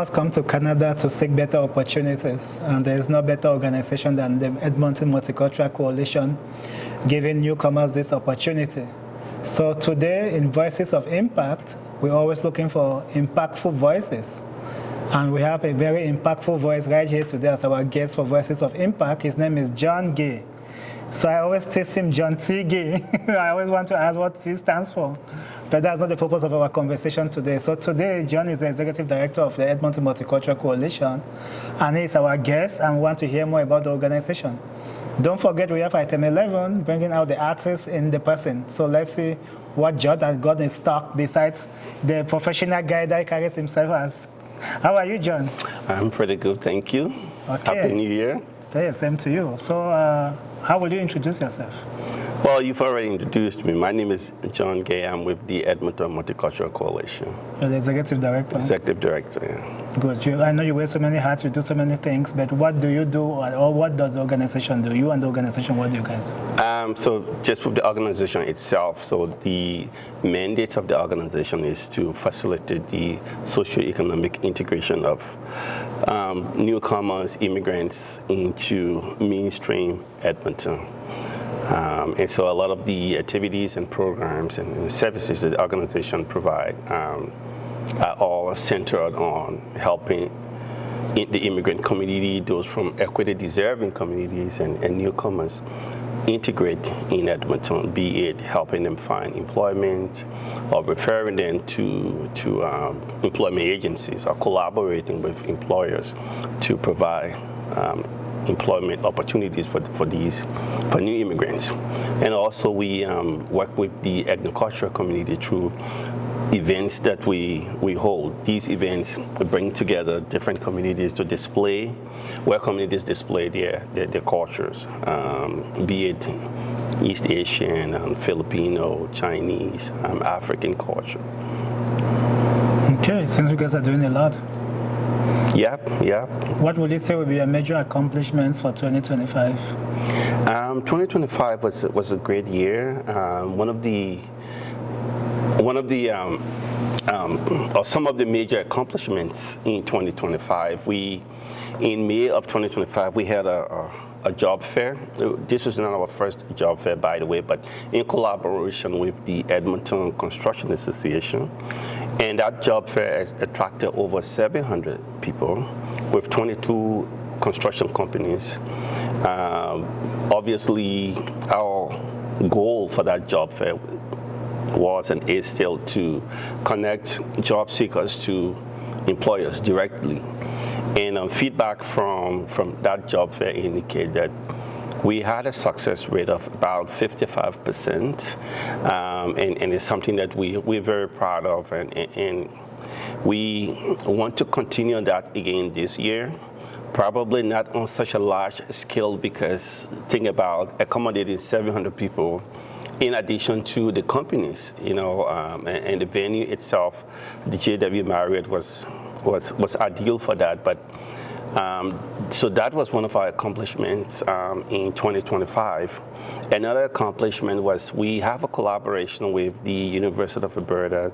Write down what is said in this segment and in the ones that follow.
Must come to Canada to seek better opportunities, and there is no better organization than the Edmonton Multicultural Coalition giving newcomers this opportunity. So today in Voices of Impact, we're always looking for impactful voices. And we have a very impactful voice right here today as our guest for Voices of Impact. His name is John Gaye. So I always tease him John T. Gaye. I always want to ask what T stands for. But that's not the purpose of our conversation today. So today, John is the Executive Director of the Edmonton Multicultural Coalition, and he's our guest, and we want to hear more about the organization. Don't forget, we have item 11, bringing out the artist in the person. So let's see what John has got in stock besides the professional guy that carries himself as. How are you, John? I'm pretty good, thank you. Okay. Happy New Year. Yeah, same to you. So how will you introduce yourself? Well, you've already introduced me. My name is John Gaye. I'm with the Edmonton Multicultural Coalition. You're the Executive Director? Executive Director, yeah. Good. I know you wear so many hats, you do so many things, but what do you do, or what does the organization do? You and the organization, what do you guys do? So just with the organization itself, so the mandate of the organization is to facilitate the socio-economic integration of newcomers, immigrants into mainstream Edmonton. And so a lot of the activities and programs and services that the organization provide are all centered on helping the immigrant community, those from equity-deserving communities and newcomers, integrate in Edmonton, be it helping them find employment or referring them to employment agencies or collaborating with employers to provide employment opportunities for new immigrants. And also we work with the agricultural community through events that we hold. These events bring together different communities to display, where communities display their cultures, be it East Asian, Filipino, Chinese, African culture. Okay, since you guys are doing a lot. Yep. What would you say would be your major accomplishments for 2025? 2025 was a great year. Some of the major accomplishments in 2025. In May of 2025, we had a job fair. This was not our first job fair, by the way, but in collaboration with the Edmonton Construction Association. And that job fair attracted over 700 people with 22 construction companies. Obviously, our goal for that job fair was and is still to connect job seekers to employers directly. And feedback from that job fair indicated that we had a success rate of about 55%, and it's something that we're very proud of, and we want to continue that again this year. Probably not on such a large scale, because think about accommodating 700 people in addition to the companies, and the venue itself, the JW Marriott was ideal for that. But so that was one of our accomplishments in 2025. Another accomplishment was we have a collaboration with the University of Alberta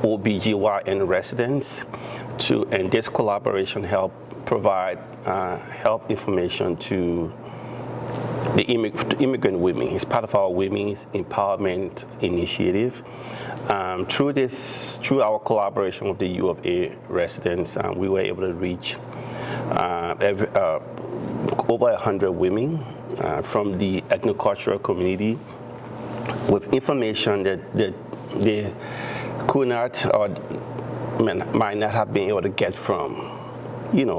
OBGYN residents, and this collaboration help provide health information to the immigrant women. It's part of our Women's Empowerment Initiative. Through our collaboration with the U of A residents, we were able to reach over 100 women from the agricultural community with information that they could not or might not have been able to get from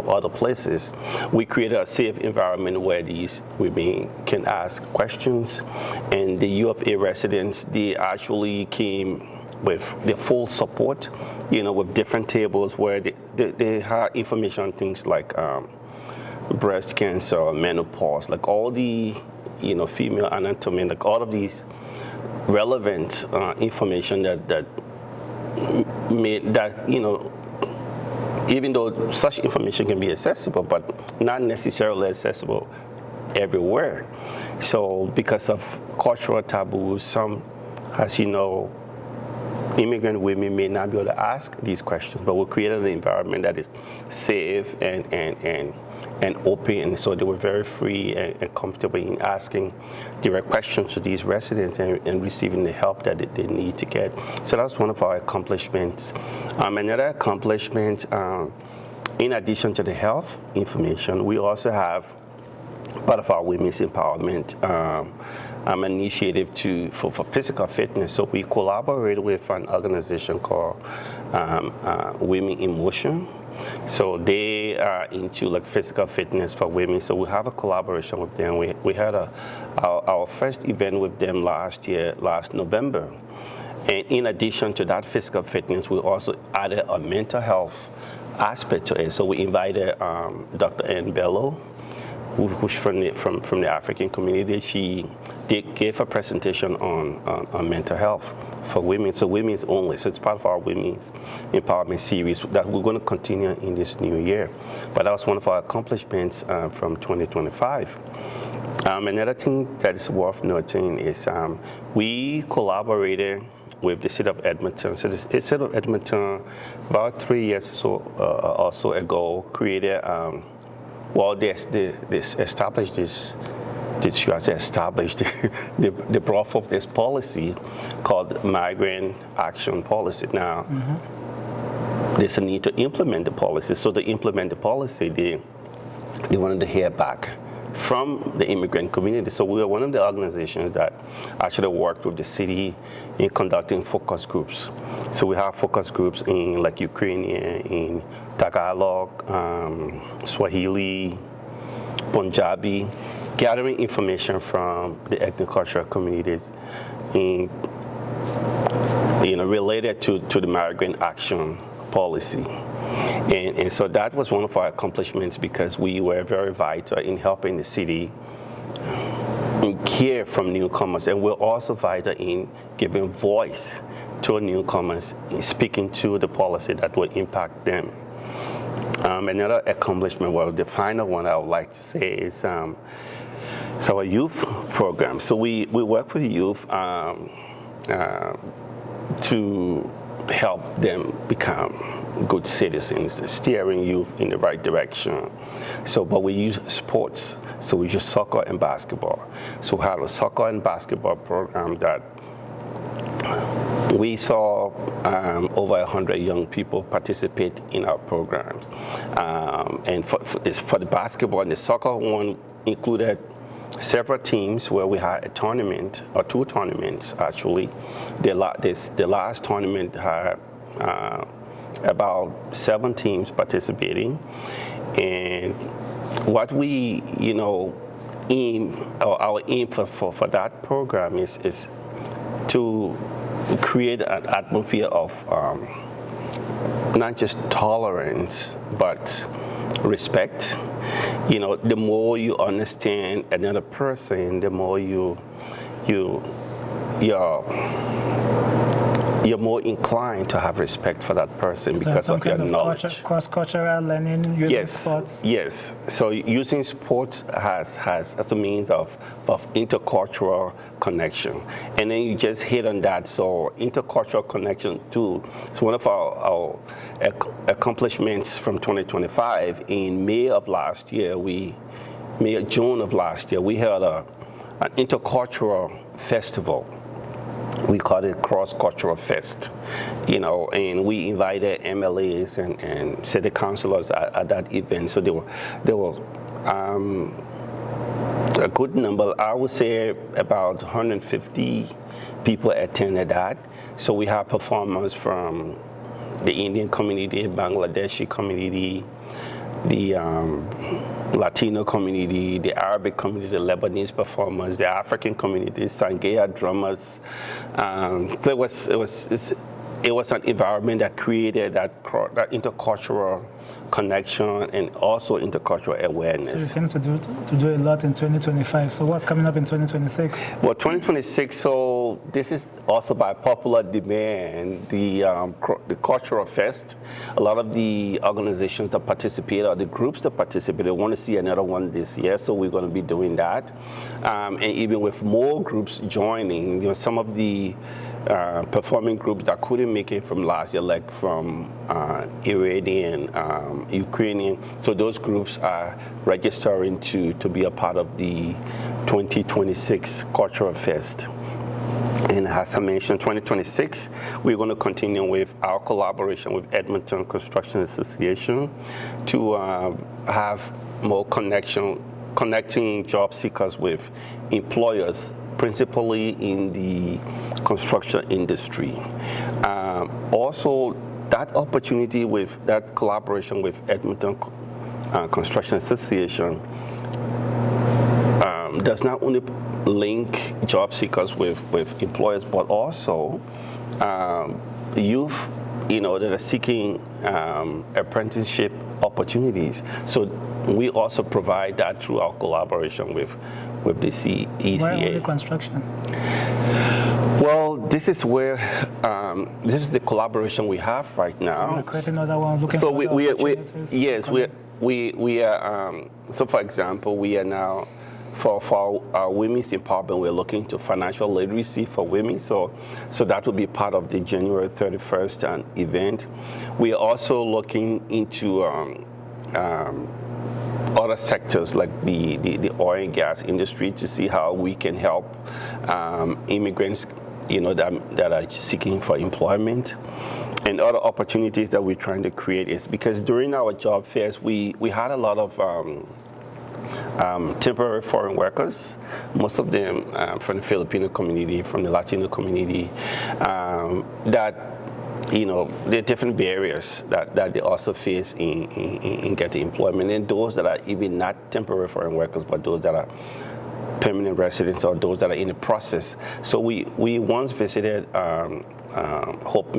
other places. We created a safe environment where these women can ask questions, and the U of A residents, they actually came with the full support, with different tables where they had information on things like breast cancer, menopause, like all the, female anatomy, like all of these relevant information that made that, even though such information can be accessible, but not necessarily accessible everywhere. So because of cultural taboos, some, as you know, immigrant women may not be able to ask these questions, but we created an environment that is safe and open, so they were very free and comfortable in asking direct questions to these residents and receiving the help that they need to get. So that's one of our accomplishments. Another accomplishment, in addition to the health information, we also have part of our women's empowerment initiative for physical fitness. So we collaborate with an organization called Women in Motion. So they are into like physical fitness for women. So we have a collaboration with them. We had our first event with them last November. And in addition to that physical fitness, we also added a mental health aspect to it. So we invited Dr. Ann Bello, who's from the African community. She gave a presentation on mental health for women, so women's only. So it's part of our women's empowerment series that we're going to continue in this new year. But that was one of our accomplishments from 2025. Another thing that is worth noting is we collaborated with the city of Edmonton. So the city of Edmonton, about 3 years or so ago, created, they established this. You have to establish the birth of this policy called Migrant Action Policy. Now, there's a need to implement the policy. So to implement the policy, they wanted to hear back from the immigrant community. So we are one of the organizations that actually worked with the city in conducting focus groups. So we have focus groups in like Ukrainian, in Tagalog, Swahili, Punjabi, gathering information from the agricultural communities related to the migrant action policy. And so that was one of our accomplishments because we were very vital in helping the city hear from newcomers, and we're also vital in giving voice to newcomers, in speaking to the policy that will impact them. Another accomplishment, well, the final one I would like to say is our youth program. So we work with youth to help them become good citizens, steering youth in the right direction. So, but we use sports. So we use soccer and basketball. So we have a soccer and basketball program that we saw over 100 young people participate in our programs. And for the basketball and the soccer one included several teams where we had a tournament, or two tournaments actually. The last tournament had about 7 teams participating. And what we, our aim for that program is to create an atmosphere of not just tolerance, but respect. The more you understand another person, the more you're more inclined to have respect for that person because of your knowledge. Cross-cultural learning using sports? Yes. So using sports has as a means of intercultural connection. And then you just hit on that. So intercultural connection too. So one of our accomplishments from 2025, in June of last year, we held an intercultural festival. We call it Cross-Cultural Fest, and we invited MLAs and city councilors at that event. So there were a good number. I would say about 150 people attended that. So we have performers from the Indian community, Bangladeshi community, the Latino community, the Arabic community, the Lebanese performers, the African community, Sangaya drummers. It was an environment that created that intercultural connection and also intercultural awareness. So you tend to do a lot in 2025. So what's coming up in 2026? Well, 2026, so this is also by popular demand, the Cultural Fest. A lot of the organizations that participate, or the groups that participate, want to see another one this year, so we're going to be doing that. And even with more groups joining, some of the performing groups that couldn't make it from last year, like from Iranian, Ukrainian. So those groups are registering to be a part of the 2026 Cultural Fest. And as I mentioned, 2026, we're going to continue with our collaboration with Edmonton Construction Association to have more connecting job seekers with employers, principally in the construction industry. Also, that opportunity with that collaboration with Edmonton Construction Association does not only link job seekers with employers, but also youth, that are seeking apprenticeship opportunities. So we also provide that through our collaboration with the ECA. Where are the construction? Well, this is where this is the collaboration we have right now. So we're creating another one, looking So for opportunities. yes, we are. So for example, we are now. For our women's empowerment, we're looking to financial literacy for women, so that will be part of the January 31st event. We are also looking into other sectors like the oil and gas industry to see how we can help immigrants, that are seeking for employment. And other opportunities that we're trying to create is because during our job fairs, we had a lot of temporary foreign workers, most of them from the Filipino community, from the Latino community, that, there are different barriers that they also face in getting employment. And those that are even not temporary foreign workers, but those that are permanent residents or those that are in the process. So we once visited Hope